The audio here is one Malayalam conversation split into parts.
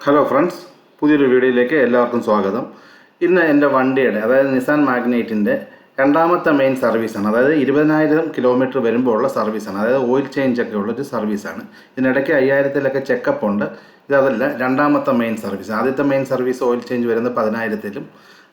ഹലോ ഫ്രണ്ട്സ്, പുതിയൊരു വീഡിയോയിലേക്ക് എല്ലാവർക്കും സ്വാഗതം. ഇന്ന് എൻ്റെ വണ്ടിയുടെ അതായത് നിസാൻ മാഗ്നൈറ്റിൻ്റെ രണ്ടാമത്തെ മെയിൻ സർവീസാണ്. അതായത് 20,000 കിലോമീറ്റർ വരുമ്പോൾ ഉള്ള സർവീസാണ്. അതായത് ഓയിൽ ചേഞ്ച് ഒക്കെ ഉള്ളൊരു സർവീസാണ്. ഇതിനിടയ്ക്ക് 5,000-ലൊക്കെ ചെക്കപ്പ് ഉണ്ട്. ഇതല്ല രണ്ടാമത്തെ മെയിൻ സർവീസ്. ആദ്യത്തെ മെയിൻ സർവീസ് ഓയിൽ ചേഞ്ച് വരുന്നത് 10,000-ലും,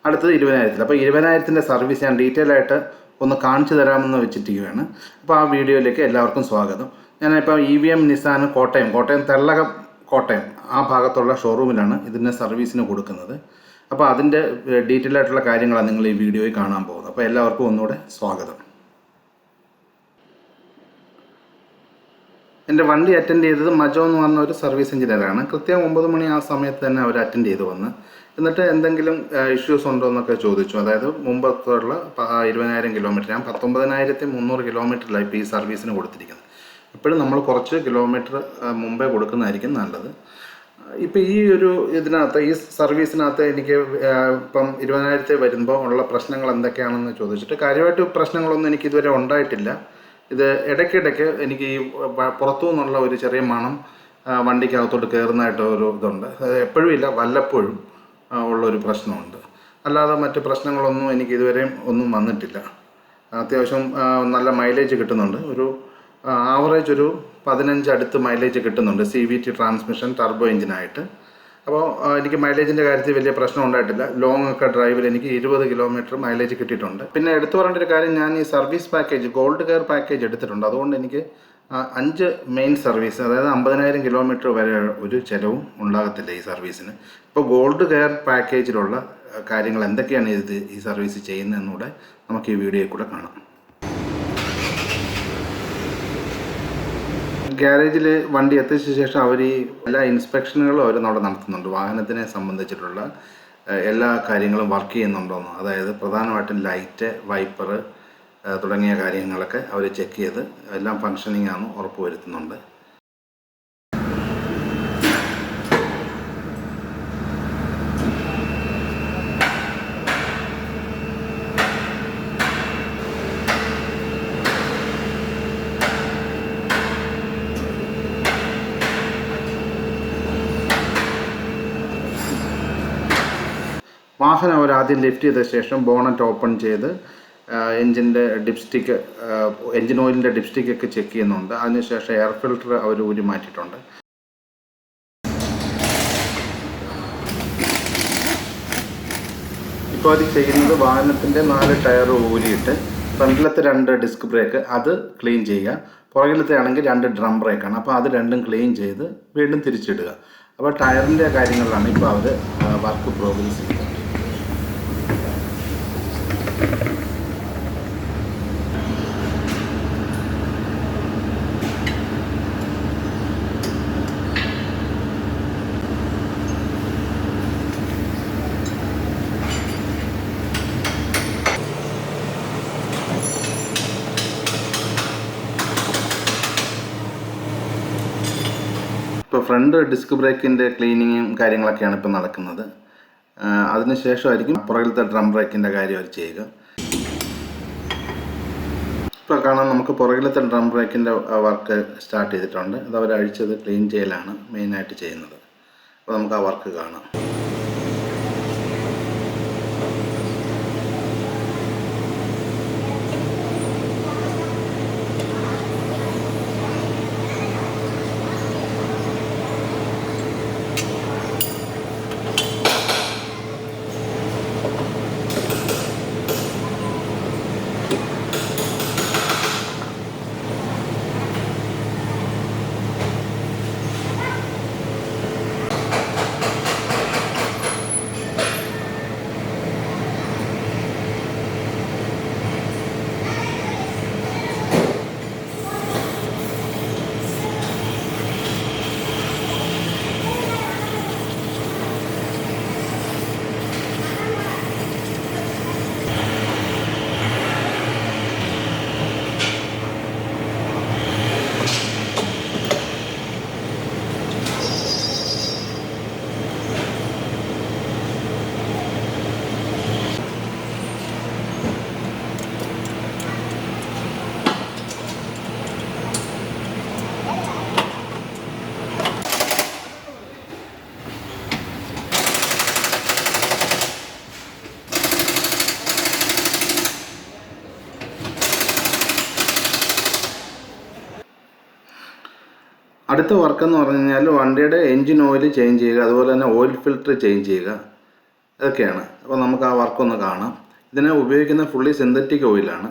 അടുത്തത് 20,000-ലും. അപ്പോൾ 20,000-ൻ്റെ സർവീസ് ഞാൻ ഡീറ്റെയിൽ ആയിട്ട് ഒന്ന് കാണിച്ചു തരാമെന്ന് വെച്ചിരിക്കുകയാണ്. അപ്പോൾ ആ വീഡിയോയിലേക്ക് എല്ലാവർക്കും സ്വാഗതം. ഞാനിപ്പോൾ EVM നിസാൻ കോട്ടയം തെള്ളകം കോട്ടയം ആ ഭാഗത്തുള്ള ഷോറൂമിലാണ് ഇതിന് സർവീസിന് കൊടുക്കുന്നത്. അപ്പോൾ അതിൻ്റെ ഡീറ്റെയിൽ ആയിട്ടുള്ള കാര്യങ്ങളാണ് നിങ്ങൾ ഈ വീഡിയോയിൽ കാണാൻ പോകുന്നത്. അപ്പോൾ എല്ലാവർക്കും ഒന്നുകൂടെ സ്വാഗതം. എൻ്റെ വണ്ടി അറ്റൻഡ് ചെയ്തത് മജോ എന്ന് പറഞ്ഞ ഒരു സർവീസ് എഞ്ചിനീയറാണ്. കൃത്യം 9 മണി ആ സമയത്ത് തന്നെ അവർ അറ്റൻഡ് ചെയ്ത് വന്ന് എന്നിട്ട് എന്തെങ്കിലും ഇഷ്യൂസ് ഉണ്ടോ എന്നൊക്കെ ചോദിച്ചു. അതായത് മുമ്പത്തുള്ള 20,000 കിലോമീറ്റർ, ഞാൻ 19,300 കിലോമീറ്ററിലാണ് ഇപ്പോൾ ഈ സർവീസിന് കൊടുത്തിരിക്കുന്നത്. എപ്പോഴും നമ്മൾ കുറച്ച് കിലോമീറ്റർ മുമ്പേ കൊടുക്കുന്നതായിരിക്കും നല്ലത്. ഇപ്പോൾ ഈ ഒരു ഇതിനകത്ത് ഈ സർവീസിനകത്ത് എനിക്ക് ഇപ്പം 20,000 വരുമ്പോൾ ഉള്ള പ്രശ്നങ്ങൾ എന്തൊക്കെയാണെന്ന് ചോദിച്ചിട്ട് കാര്യമായിട്ട് പ്രശ്നങ്ങളൊന്നും എനിക്ക് ഇതുവരെ ഉണ്ടായിട്ടില്ല. ഇത് ഇടയ്ക്കിടയ്ക്ക് എനിക്ക് ഈ പുറത്തു നിന്നുള്ള ഒരു ചെറിയ മണം വണ്ടിക്കകത്തോട്ട് കയറുന്നതായിട്ട് ഒരു ഇതുണ്ട്. എപ്പോഴും ഇല്ല, വല്ലപ്പോഴും ഉള്ളൊരു പ്രശ്നമുണ്ട്. അല്ലാതെ മറ്റ് പ്രശ്നങ്ങളൊന്നും എനിക്ക് ഇതുവരെയും ഒന്നും വന്നിട്ടില്ല. അത്യാവശ്യം നല്ല മൈലേജ് കിട്ടുന്നുണ്ട്. ഒരു ആവറേജ് ഒരു 15 അടുത്ത് മൈലേജ് കിട്ടുന്നുണ്ട് CVT ട്രാൻസ്മിഷൻ ടർബോ എഞ്ചിനായിട്ട്. അപ്പോൾ എനിക്ക് മൈലേജിൻ്റെ കാര്യത്തിൽ വലിയ പ്രശ്നം ഉണ്ടായിട്ടില്ല. ലോങ് ഒക്കെ ഡ്രൈവിൽ എനിക്ക് 20 കിലോമീറ്റർ മൈലേജ് കിട്ടിയിട്ടുണ്ട്. പിന്നെ എടുത്തു പറയേണ്ട ഒരു കാര്യം, ഞാൻ ഈ service package gold care package എടുത്തിട്ടുണ്ട്. അതുകൊണ്ട് എനിക്ക് 5 മെയിൻ സർവീസ്, അതായത് 50,000 കിലോമീറ്റർ വരെ ഒരു ചിലവും ഉണ്ടാകത്തില്ല ഈ സർവീസിന്. ഇപ്പോൾ ഗോൾഡ് കെയർ പാക്കേജിലുള്ള കാര്യങ്ങൾ എന്തൊക്കെയാണ് ഈ സർവീസ് ചെയ്യുന്നതെന്നൂടെ നമുക്ക് ഈ വീഡിയോയിൽ കൂടെ കാണാം. ഗ്യാരേജിൽ വണ്ടി എത്തിച്ച ശേഷം അവർ ഈ എല്ലാ ഇൻസ്പെക്ഷനുകളും അവർ അവിടെ നടത്തുന്നുണ്ട്. വാഹനത്തിനെ സംബന്ധിച്ചിട്ടുള്ള എല്ലാ കാര്യങ്ങളും വർക്ക് ചെയ്യുന്നുണ്ടോയെന്ന്, അതായത് പ്രധാനമായിട്ടും ലൈറ്റ്, വൈപ്പർ തുടങ്ങിയ കാര്യങ്ങളൊക്കെ അവർ ചെക്ക് ചെയ്ത് എല്ലാം ഫങ്ഷനിങ് ആണെന്ന് ഉറപ്പ് വരുത്തുന്നുണ്ട്. വാഹനം അവർ ആദ്യം ലിഫ്റ്റ് ചെയ്ത ശേഷം ബോണറ്റ് ഓപ്പൺ ചെയ്ത് എൻജിൻ്റെ ഡിപ്സ്റ്റിക്ക്, എൻജിൻ ഓയിലിൻ്റെ ഡിപ്സ്റ്റിക്കൊക്കെ ചെക്ക് ചെയ്യുന്നുണ്ട്. അതിനുശേഷം എയർ ഫിൽട്ടർ അവർ ഊരി മാറ്റിയിട്ടുണ്ട്. ഇപ്പോൾ അത് ചെയ്യുന്നത് വാഹനത്തിൻ്റെ 4 ടയർ ഊരിയിട്ട് ഫ്രണ്ടിലത്തെ 2 ഡിസ്ക് ബ്രേക്ക് അത് ക്ലീൻ ചെയ്യുക, പുറകിലത്തെ ആണെങ്കിൽ 2 ഡ്രം ബ്രേക്കാണ്. അപ്പോൾ അത് രണ്ടും ക്ലീൻ ചെയ്ത് വീണ്ടും തിരിച്ചിടുക. അപ്പോൾ ടയറിൻ്റെ കാര്യങ്ങളിലാണ് ഇപ്പോൾ അവർ വർക്ക് പ്രോഗ്രസ് ചെയ്യുന്നത്. ഇപ്പോൾ ഫ്രണ്ട് ഡിസ്ക് ബ്രേക്കിൻ്റെ ക്ലീനിങ്ങും കാര്യങ്ങളൊക്കെയാണ് ഇപ്പോൾ നടക്കുന്നത്. അതിനുശേഷമായിരിക്കും പുറകിലത്തെ ഡ്രം ബ്രേക്കിൻ്റെ കാര്യം അവർ ചെയ്യുക. ഇപ്പോൾ കാണാൻ നമുക്ക് പുറകിലത്തെ ഡ്രം ബ്രേക്കിൻ്റെ വർക്ക് സ്റ്റാർട്ട് ചെയ്തിട്ടുണ്ട്. അത് അവർ അഴിച്ചത് ക്ലീൻ ചെയ്യലാണ് മെയിനായിട്ട് ചെയ്യുന്നത്. അപ്പോൾ നമുക്ക് ആ വർക്ക് കാണാം. അടുത്ത വർക്കെന്ന് പറഞ്ഞു കഴിഞ്ഞാൽ വണ്ടിയുടെ എൻജിൻ ഓയിൽ ചേഞ്ച് ചെയ്യുക, അതുപോലെ തന്നെ ഓയിൽ ഫിൽറ്റർ ചേഞ്ച് ചെയ്യുക, ഇതൊക്കെയാണ്. അപ്പോൾ നമുക്ക് ആ വർക്കൊന്ന് കാണാം. ഇതിന് ഉപയോഗിക്കുന്ന ഫുള്ളി സിന്തറ്റിക് ഓയിലാണ്.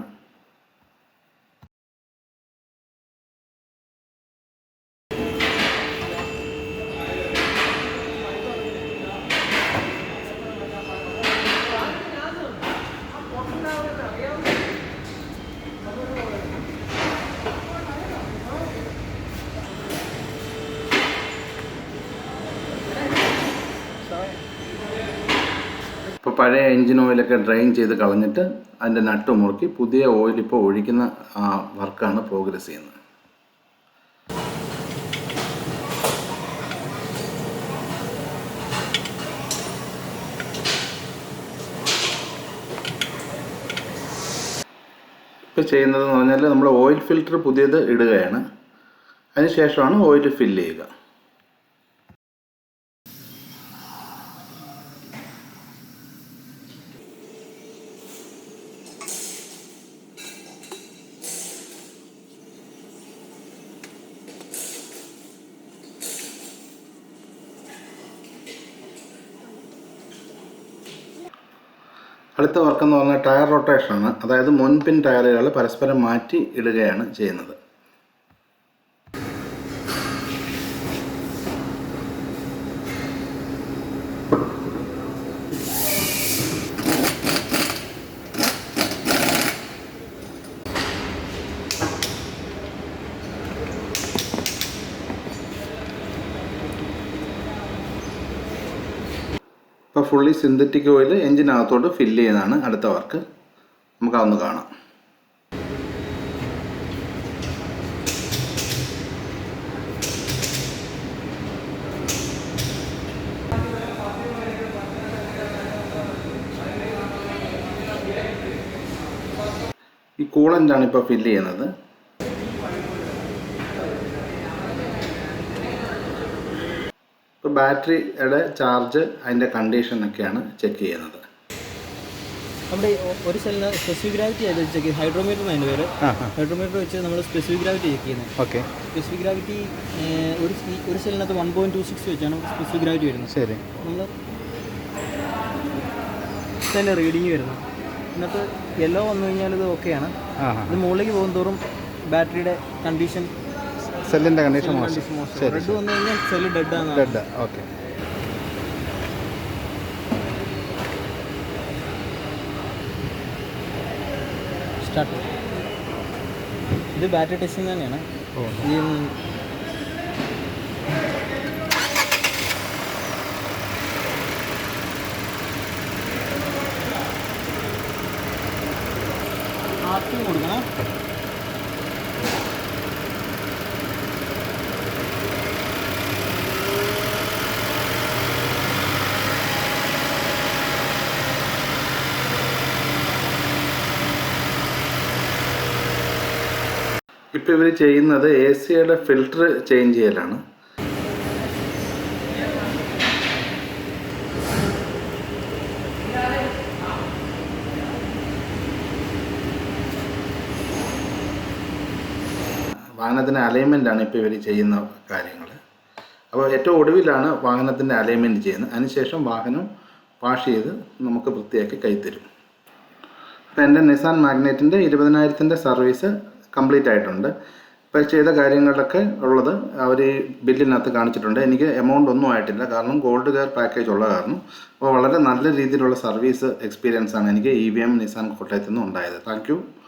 ഇപ്പോൾ പഴയ എൻജിൻ ഓയിലൊക്കെ ഡ്രെയിൻ ചെയ്ത് കളഞ്ഞിട്ട് അതിൻ്റെ നട്ട് മുറുക്കി പുതിയ ഓയിൽ ഇപ്പോൾ ഒഴിക്കുന്ന ആ വർക്കാണ് പ്രോഗ്രസ് ചെയ്യുന്നത്. ഇപ്പോൾ ചെയ്യുന്നതെന്ന് പറഞ്ഞാൽ നമ്മൾ ഓയിൽ ഫിൽറ്റർ പുതിയത് ഇടുകയാണ്. അതിനുശേഷമാണ് ഓയിൽ ഫില്ല് ചെയ്യുക. അടുത്ത വർക്കെന്ന് പറഞ്ഞാൽ ടയർ റൊട്ടേഷനാണ്. അതായത് മുൻപിൻ ടയറുകൾ പരസ്പരം മാറ്റി ഇടുകയാണ് ചെയ്യുന്നത്. ഇപ്പോൾ ഫുള്ളി സിന്തറ്റിക് ഓയിൽ എഞ്ചിനകത്തോട്ട് ഫില്ല് ചെയ്യുന്നതാണ് അടുത്ത വർക്ക്. നമുക്കതൊന്ന് കാണാം. ഈ കൂളൻ്റാണ് ഇപ്പോൾ ഫില്ല് ചെയ്യുന്നത്. ഇപ്പോൾ ബാറ്ററിയുടെ ചാർജ്, അതിൻ്റെ കണ്ടീഷനൊക്കെയാണ് ചെക്ക് ചെയ്യുന്നത്. നമ്മുടെ ഒരു സെല്ലിന് സ്പെസിഫിക് ഗ്രാവിറ്റി ആയിട്ട് ചെക്ക് ചെയ്യും. ഹൈഡ്രോമീറ്റർ അതിൻ്റെ പേര്. ഹൈഡ്രോമീറ്റർ വെച്ച് നമ്മൾ സ്പെസിഫിക് ഗ്രാവിറ്റി ചെക്ക് ചെയ്യുന്നത്. ഓക്കെ. സ്പെസിഫിക് ഗ്രാവിറ്റി ഒരു സെല്ലിനകത്ത് 1.26 വെച്ചാണ് സ്പെസിഫിക് ഗ്രാവിറ്റി വരുന്നത്. ശരി. നമ്മൾ അതിൻ്റെ റീഡിങ് വരുന്നത്. എന്നിട്ട് യെല്ലോ വന്നു കഴിഞ്ഞാൽ ഇത് ഓക്കെയാണ്. ഇത് മുകളിലേക്ക് പോകും തോറും ബാറ്ററിയുടെ കണ്ടീഷൻ, സെല്ലിൻ്റെ കണ്ടീഷൻ മോശം. റെഡ് വന്നു കഴിഞ്ഞാൽ സെല്ല് ഡെഡ് ആണ്. ഡെഡ്. ഓക്കെ. സ്റ്റാർട്ട്. ഇത് ബാറ്ററി ടെസ്റ്റിംഗ് തന്നെയാണ്. ഈ ആർക്കും കൊടുക്കണം. ഇപ്പോൾ ഇവർ ചെയ്യുന്നത് എ സിയുടെ ഫിൽറ്റർ ചേഞ്ച് ചെയ്യലാണ്. വാഹനത്തിൻ്റെ അലൈൻമെൻറ്റാണ് ഇപ്പോൾ ഇവർ ചെയ്യുന്ന കാര്യങ്ങൾ. അപ്പോൾ ഏറ്റവും ഒടുവിലാണ് വാഹനത്തിൻ്റെ അലൈൻമെൻറ്റ് ചെയ്യുന്നത്. അതിനുശേഷം വാഹനം വാഷ് ചെയ്ത് നമുക്ക് വൃത്തിയാക്കി കൈത്തരും. അപ്പോൾ എൻ്റെ നിസാൻ മാഗ്നറ്റിൻ്റെ 20,000 സർവീസ് കംപ്ലീറ്റ് ആയിട്ടുണ്ട്. ഇപ്പോൾ ചെയ്ത കാര്യങ്ങളിലൊക്കെ ഉള്ളത് അവർ ഈ ബില്ലിനകത്ത് കാണിച്ചിട്ടുണ്ട്. എനിക്ക് എമൗണ്ട് ഒന്നും ആയിട്ടില്ല, കാരണം ഗോൾഡ് കെയർ പാക്കേജ് ഉള്ള കാരണം. അപ്പോൾ വളരെ നല്ല രീതിയിലുള്ള സർവീസ് എക്സ്പീരിയൻസാണ് എനിക്ക് EVM നിസാൻ കോട്ടയത്തു നിന്ന് ഉണ്ടായത്. Thank you.